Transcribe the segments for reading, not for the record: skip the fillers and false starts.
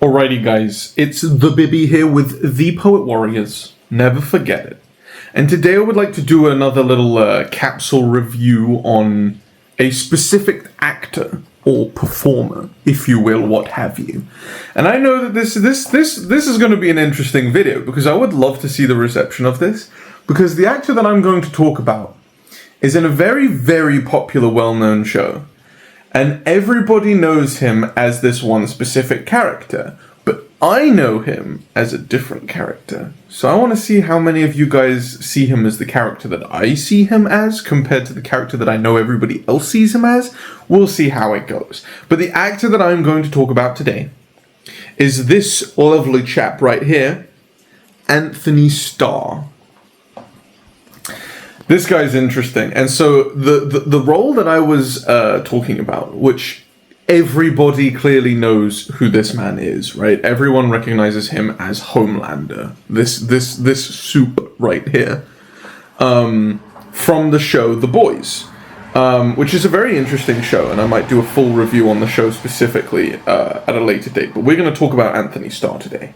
Alrighty guys, it's the Bibby here with The Poet Warriors, never forget it. And today I would like to do another little capsule review on a specific actor or performer, if you will, what have you. And I know that this is going to be an interesting video because I would love to see the reception of this, because the actor that I'm going to talk about is in a very, very popular, well-known show. And everybody knows him as this one specific character, but I know him as a different character. So I want to see how many of you guys see him as the character that I see him as compared to the character that I know everybody else sees him as. We'll see how it goes. But the actor that I'm going to talk about today is this lovely chap right here, Antony Starr. This guy's interesting, and so the role that I was talking about, which everybody clearly knows who this man is, right? Everyone recognizes him as Homelander. This soup right here, from the show The Boys, which is a very interesting show, and I might do a full review on the show specifically at a later date. But we're going to talk about Antony Starr today.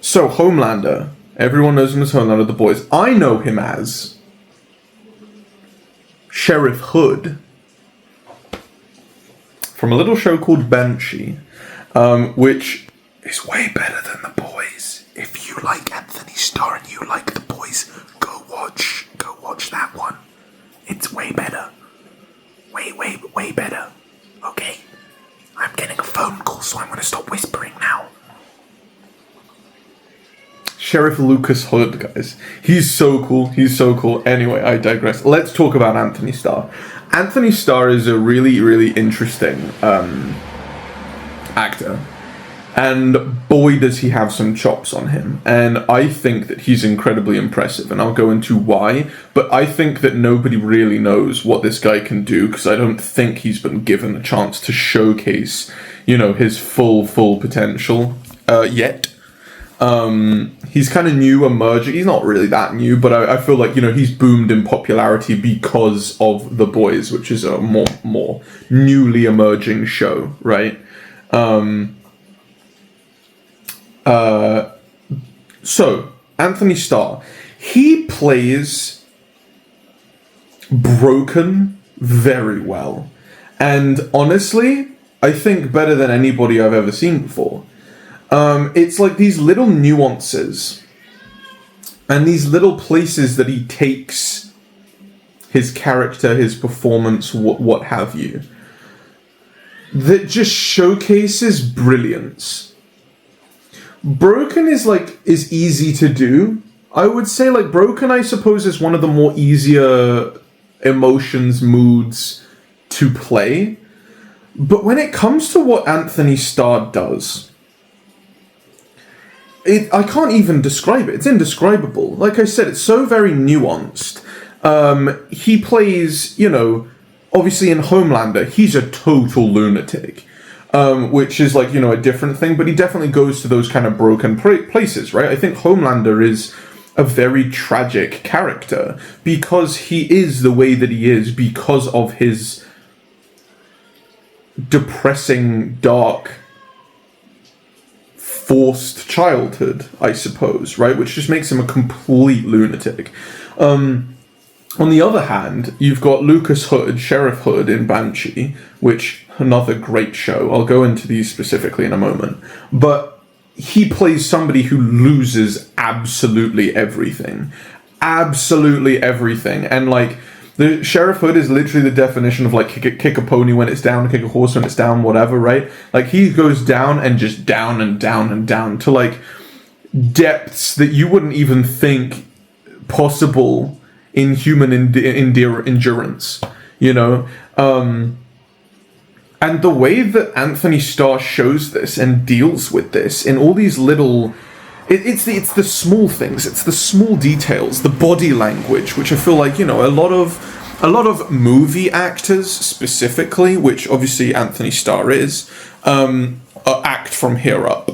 So Homelander. Everyone knows him as Homelander, The Boys. I know him as Sheriff Hood from a little show called BANSHEE, which is way better than The Boys. If you like Antony Starr and you like The Boys, go watch that one. It's way better. Way better. Okay? I'm getting a phone call, so I'm going to stop whispering now. Sheriff Lucas Hood, guys. He's so cool. Anyway, I digress. Let's talk about Antony Starr. Antony Starr is a really, really interesting actor. And boy, does he have some chops on him. And I think that he's incredibly impressive. And I'll go into why. But I think that nobody really knows what this guy can do, because I don't think he's been given a chance to showcase, his full potential yet. He's kind of new, emerging. He's not really that new, but I feel like, he's boomed in popularity because of The Boys, which is a more newly emerging show, right? So, Antony Starr, he plays Broken very well. And honestly, I think better than anybody I've ever seen before. It's like these little nuances and these little places that he takes his character, his performance, what have you, that just showcases brilliance. Broken is easy to do. I would say Broken, I suppose, is one of the more easier moods to play. But when it comes to what Antony Starr does, I can't even describe it. It's indescribable. Like I said, it's so very nuanced. He plays, obviously in Homelander, he's a total lunatic, which is a different thing, but he definitely goes to those kind of broken places, right? I think Homelander is a very tragic character because he is the way that he is because of his depressing, dark, forced childhood, I suppose, right? Which just makes him a complete lunatic. On the other hand, you've got Lucas Hood, Sheriff Hood in BANSHEE, which, another great show. I'll go into these specifically in a moment. But he plays somebody who loses absolutely everything. Absolutely everything. And, the Sheriff Hood is literally the definition of kick a pony when it's down, kick a horse when it's down, whatever, right? He goes down and just down and down and down to depths that you wouldn't even think possible in human endurance, and the way that Antony Starr shows this and deals with this in all these little. It's the small things, it's the small details, the body language, which I feel like, a lot of movie actors specifically, which obviously Antony Starr is, act from here up,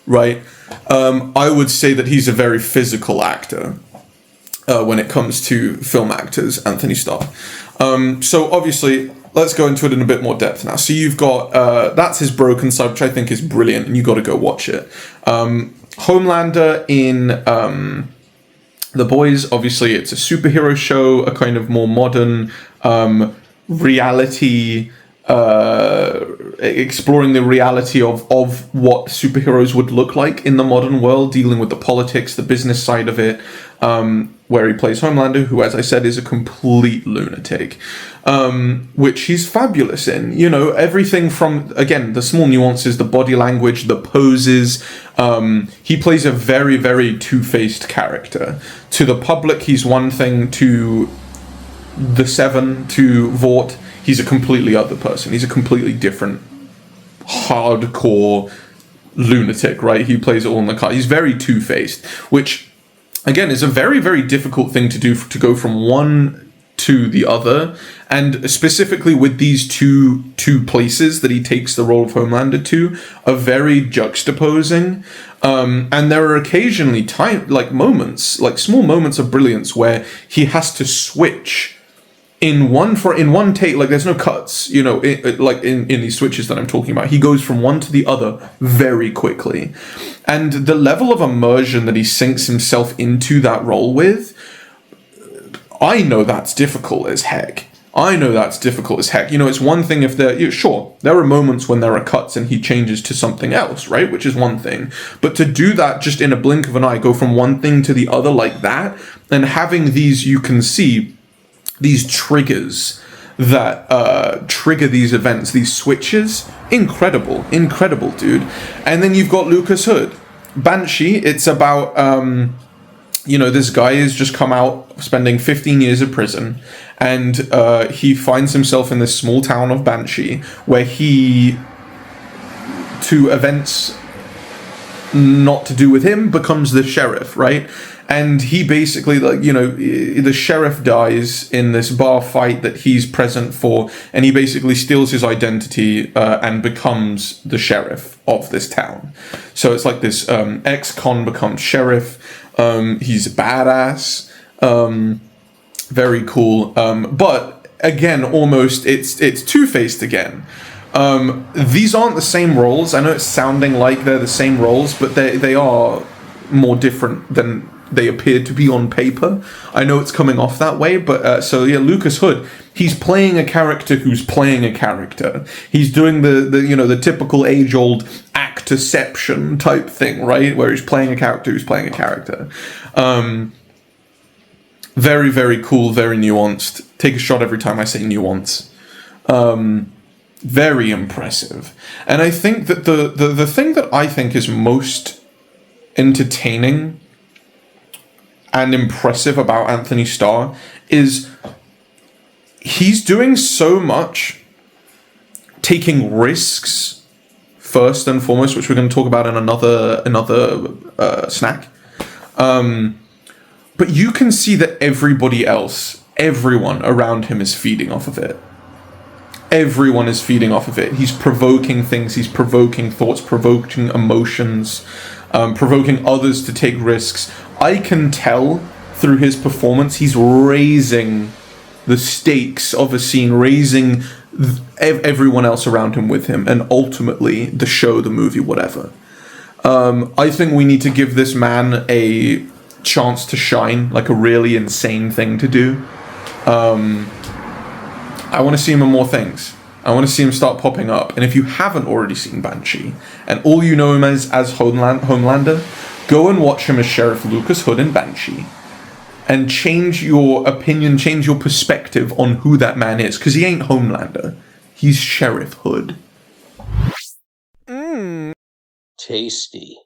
right? I would say that he's a very physical actor when it comes to film actors, Antony Starr. So obviously let's go into it in a bit more depth now. So you've got, that's his broken side, which I think is brilliant, and you got to go watch it. Homelander in The Boys, obviously it's a superhero show, a kind of more modern reality, exploring the reality of what superheroes would look like in the modern world, dealing with the politics, the business side of it, where he plays Homelander, who, as I said, is a complete lunatic, which he's fabulous in. You know, everything from, again, the small nuances, the body language, the poses. He plays a very, very two-faced character. To the public, he's one thing. To the Seven, to Vought, he's a completely other person. He's a completely different, hardcore lunatic, right? He plays it all in the car. He's very two-faced, which, again, is a very, very difficult thing to do, to go from one to the other, and specifically with these two places that he takes the role of Homelander to, are very juxtaposing. And there are occasionally moments, like small moments of brilliance, where he has to switch in one take. Like, there's no cuts, you know, in these switches that I'm talking about. He goes from one to the other very quickly. And the level of immersion that he sinks himself into that role with, I know that's difficult as heck. You know, it's one thing if there are moments when there are cuts and he changes to something else, right? Which is one thing. But to do that just in a blink of an eye, go from one thing to the other like that, and having these, you can see these triggers that trigger these events, these switches, incredible, dude. And then you've got Lucas Hood. Banshee, it's about, you know, this guy has just come out spending 15 years of prison, and he finds himself in this small town of Banshee, where he, to events not to do with him, becomes the sheriff, right? And he basically, like, you know, the sheriff dies in this bar fight that he's present for, and he basically steals his identity and becomes the sheriff of this town. So it's like this ex-con becomes sheriff. He's a badass. Very cool. But again, almost it's two-faced again. These aren't the same roles. I know it's sounding like they're the same roles, but they are more different than they appear to be on paper. I know it's coming off that way, but so yeah, Lucas Hood, he's playing a character who's playing a character. He's doing the you know, the typical age-old actorception type thing, right? Where he's playing a character who's playing a character. Very, very cool, very nuanced. Take a shot every time I say nuance. Very impressive. And I think that the thing that I think is most entertaining and impressive about Antony Starr is he's doing so much, taking risks first and foremost, which we're going to talk about in another snack. But you can see that everyone around him is feeding off of it. Everyone is feeding off of it. He's provoking things, he's provoking thoughts, provoking emotions, provoking others to take risks. I can tell through his performance, he's raising the stakes of a scene, raising everyone else around him with him, and ultimately the show, the movie, whatever. I think we need to give this man a chance to shine, like a really insane thing to do. I want to see him in more things. I want to see him start popping up. And if you haven't already seen Banshee, and all you know him as Homelander, go and watch him as Sheriff Lucas Hood in Banshee. And change your opinion, change your perspective on who that man is. Because he ain't Homelander. He's Sheriff Hood. Tasty.